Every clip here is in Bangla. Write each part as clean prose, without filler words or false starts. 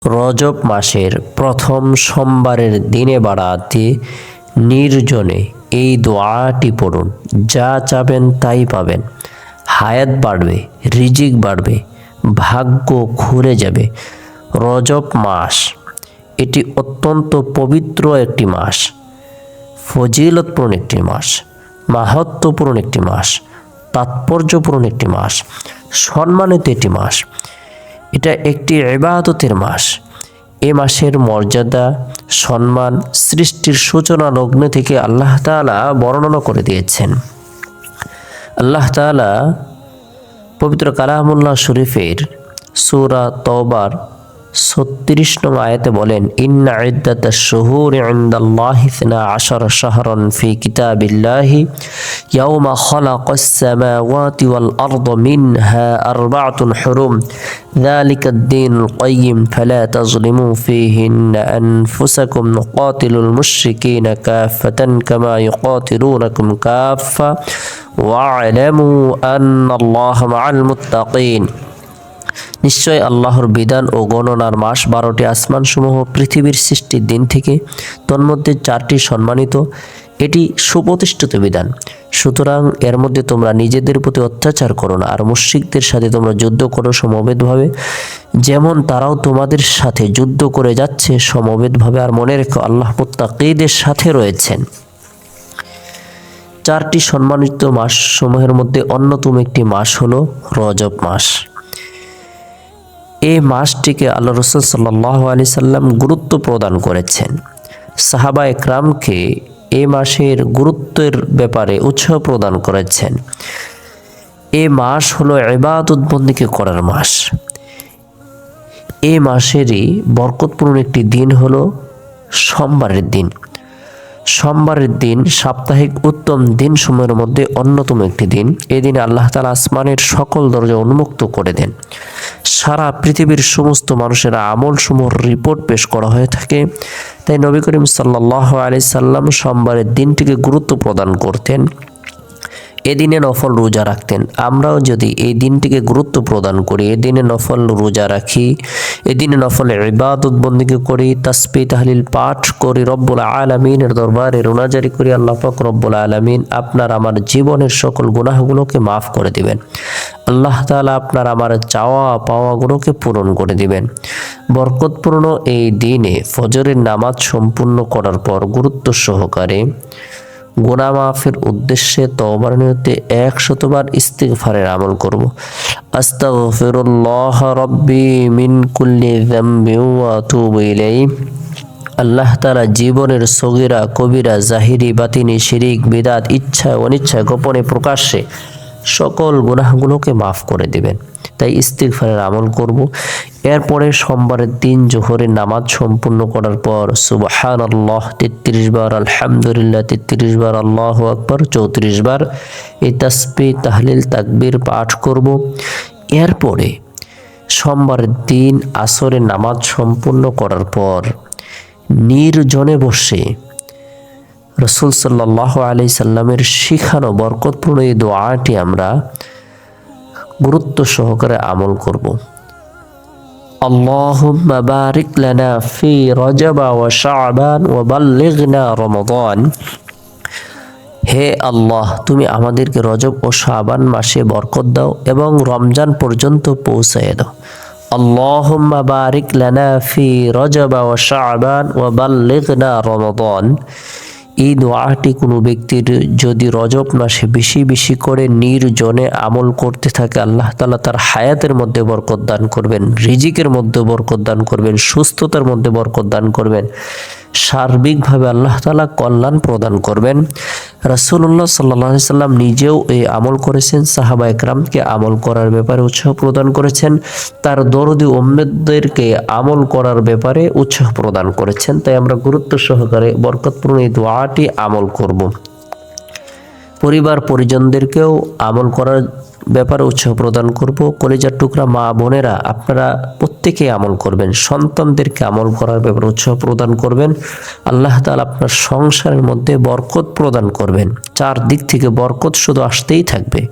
রজব মাসের প্রথম সোমবারের দিনে বাড়াতে নির্জনে এই দোয়াটি পড়ুন। যা চাবেন তাই পাবেন। হায়াত বাড়বে, রিজিক বাড়বে, ভাগ্য ঘুরে যাবে। রজব মাস এটি অত্যন্ত পবিত্র একটি মাস, ফজিলতপূর্ণ একটি মাস, মাহাত্ম্যপূর্ণ একটি মাস, তাৎপর্যপূর্ণ একটি মাস, সম্মানিত একটি মাস। এটা একটি ইবাদতের মাস। এ মাসের মর্যাদা, সম্মান সৃষ্টির সূচনা লগ্ন থেকে আল্লাহ তাআলা বর্ণনা করে দিয়েছেন। আল্লাহ তাআলা পবিত্র কালামুল্লাহ শরীফের সূরা তওবার ৩৬ নং আয়াতে বলেন, ইন্না ইদ্দাতাশ শুহুরি ইনদাল্লাহি 12 শাহরান ফি কিতাবিল্লাহি ইয়াওমা খালাকাস সামাওয়াতি ওয়াল আরদা মিনহা আরবাআতুন হুরুম যালিকাদ দীনুল কাইয়্যিম ফালা তাযলিমু ফীহিন্না আনফুসাকুম কাতিলুল মুশরিকিনা কাফাতান কামা ইউকাতিলুনাকুম কাফা ওয়া'লামু আন্নাল্লাহা মা'আল মুত্তাকিন। নিশ্চয় আল্লাহর বিধান ও গণনার মাস 12টি আসমানসমূহ পৃথিবীর সৃষ্টির দিন থেকে, তন্মধ্যে 4টি সম্মানিত। এটি সুপ্রতিষ্ঠিত বিধান। সুতরাং এর মধ্যে তোমরা নিজেদের প্রতি অত্যাচার করো না, আর মুশরিকদের সাথে তোমরা যুদ্ধ করো সমবেতভাবে, যেমন তারাও তোমাদের সাথে যুদ্ধ করে যাচ্ছে সমবেতভাবে। আর মনে রেখো, আল্লাহ মুত্তাকীদের সাথে রয়েছেন। 4টি সম্মানিত মাস সমূহের মধ্যে অন্যতম একটি মাস হলো রজব মাস। এই মাসটিকে আল্লাহ রাসূল সাল্লাল্লাহু আলাইহি সাল্লাম গুরুত্ব প্রদান করেছেন। সাহাবা একরামকে এই মাসের গুরুত্বের ব্যাপারে উৎসাহ প্রদান করেছেন। এই মাস হলো ইবাদত বন্দেগী করার মাস। এই মাসেরই বরকতপূর্ণ একটি দিন হলো সোমবারের দিন। সোমবারের দিন সাপ্তাহিক উত্তম দিন সমূহের মধ্যে অন্যতম একটি দিন। এই দিনে আল্লাহ তাআলা আসমানের সকল দরজা উন্মুক্ত করে দেন। সারা পৃথিবীর সমস্ত মানুষের আমল সমূহের রিপোর্ট পেশ করা হয়ে থাকে। তাই নবী করিম সাল্লাল্লাহু আলাইহি সাল্লাম সোমবারের দিনটিকে গুরুত্ব প্রদান করতেন। এদিনে নফল রোজা রাখতেন। আমরাও যদি এই দিনটিকে গুরুত্ব প্রদান করি, এদিনে নফল রোজা রাখি, এদিনে নফল ইবাদত বন্দেগী করি, তাসবিহ তাহলিল পাঠ করি, রব্বুল আলামিনের দরবারে রোনাজারি করি, আল্লাহ পাক রব্বুল আলামিন আপনার আমার জীবনের সকল গুনাহগুলোকে মাফ করে দিবেন। আল্লাহ তাআলা আপনার আমার চাওয়া পাওয়াগুলোকে পূরণ করে দিবেন। বরকতপূর্ণ এই দিনে ফজরের নামাজ সম্পূর্ণ করার পর গুরুত্ব সহকারে গুনাহ মাফের উদ্দেশ্যে তওবার নিয়তে 100 বার ইস্তিগফারের আমল করব। আস্তাগফিরুল্লাহ রাব্বি মিন কুল্লি যামবি ওয়া আতুবু ইলাইহি। আল্লাহ তাআলা জীবনের সগীরা কবিরা, জাহিরি বাতিনি, শিরিক বিদআত, ইচ্ছা অনিচ্ছা, গোপনে প্রকাশ্যে সকল গুনাহগুলোকে মাফ করে দিবেন। তাই ইস্তিগফারের আমল করব। এরপরে সোমবারের দিন জোহরের নামাজ সম্পূর্ণ করার পর সুবহানাল্লাহ 33 বার, আলহামদুলিল্লাহ 33 বার, আল্লাহু আকবার 34 বার এই তাসবিহ তাহলিল তাকবীর পাঠ করব। এরপরে সোমবারের দিন আসরের নামাজ সম্পূর্ণ করার পর নির্জনে বসে রাসূল সাল্লাল্লাহু আলাইহি সাল্লামের শিখানো বরকতপূর্ণ এই দোয়াটি আমরা গুরুত্ব সহকারে আমল করব। আল্লাহুম্মা বারিক লানা ফি রজব ওয়া শাবান ওয়া বাল্লিগনা রমাদান। হে আল্লাহ, তুমি আমাদেরকে রজব ও শাবান মাসে বরকত দাও এবং রমজান পর্যন্ত পৌঁছায় দাও। আল্লাহুম্মা বারিক লানা ফি রজব ওয়া শাবান ওয়া বাল্লিগনা রমাদান। এই দোয়াটি কোনো ব্যক্তির যদি রজব মাসে বেশি বেশি করে নির্জনে আমল করতে থাকে, আল্লাহ তাআলা তার হায়াতের মধ্যে বরকত দান করবেন, রিজিকের মধ্যে বরকত দান করবেন, সুস্থতার মধ্যে বরকত দান করবেন, সার্বিকভাবে আল্লাহ তাআলা কল্যাণ প্রদান করবেন। রাসূলুল্লাহ সাল্লাল্লাহু আলাইহি সাল্লাম নিজেও এই আমল করেছেন, সাহাবা একরামকে আমল করার ব্যাপারে উৎসাহ প্রদান করেছেন, তার দরদি উম্মতদেরকে আমল করার ব্যাপারে উৎসাহ প্রদান করেছেন। তাই আমরা গুরুত্ব সহকারে বরকতপূর্ণ এই দোয়াটি আমল করব। পরিবার পরিজনদেরকেও আমল করার ব্যাপারে উৎসাহ প্রদান করব। কলিজার টুকরা মা বোনেরা, আপনারা প্রত্যেকেই আমল করবেন, সন্তানদেরকে আমল করার ব্যাপারে উৎসাহ প্রদান করবেন। আল্লাহ তাআলা আপনার সংসারের মধ্যে বরকত প্রদান করবেন, চারদিক থেকে বরকত শুধু আসতেই থাকবে।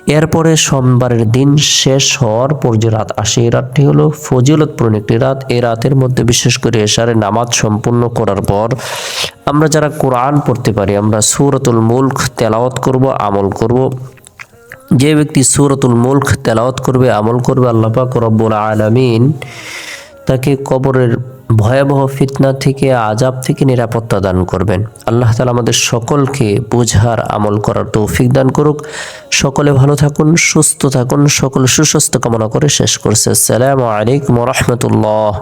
এরপরে সোমবারের দিন শেষ হওয়ার পর যে রাত আসে, এই রাতটি হলো ফজিলতপূর্ণ একটি রাত। এই রাতের মধ্যে বিশেষ করে এশারে নামাজ সম্পূর্ণ করার পর আমরা যারা কোরআন পড়তে পারি, আমরা সূরাতুল মুলক তেলাওয়াত করব, আমল করব। যে ব্যক্তি সূরাতুল মুলক তেলাওয়াত করবে, আমল করবে, আল্লাহ পাক রব্বুল আলামিন তাকে কবরের ভয়াবহ ফিতনা থেকে, আযাব থেকে নিরাপত্তা দান করবেন। আল্লাহ তাআলা আমাদের সকলকে বুঝার, আমল করার তৌফিক দান করুক। সকলে ভালো থাকুন, সুস্থ থাকুন, সকলে সুস্বাস্থ্য কামনা করে শেষ করছে। আসসালামু আলাইকুম ওয়া রাহমাতুল্লাহ।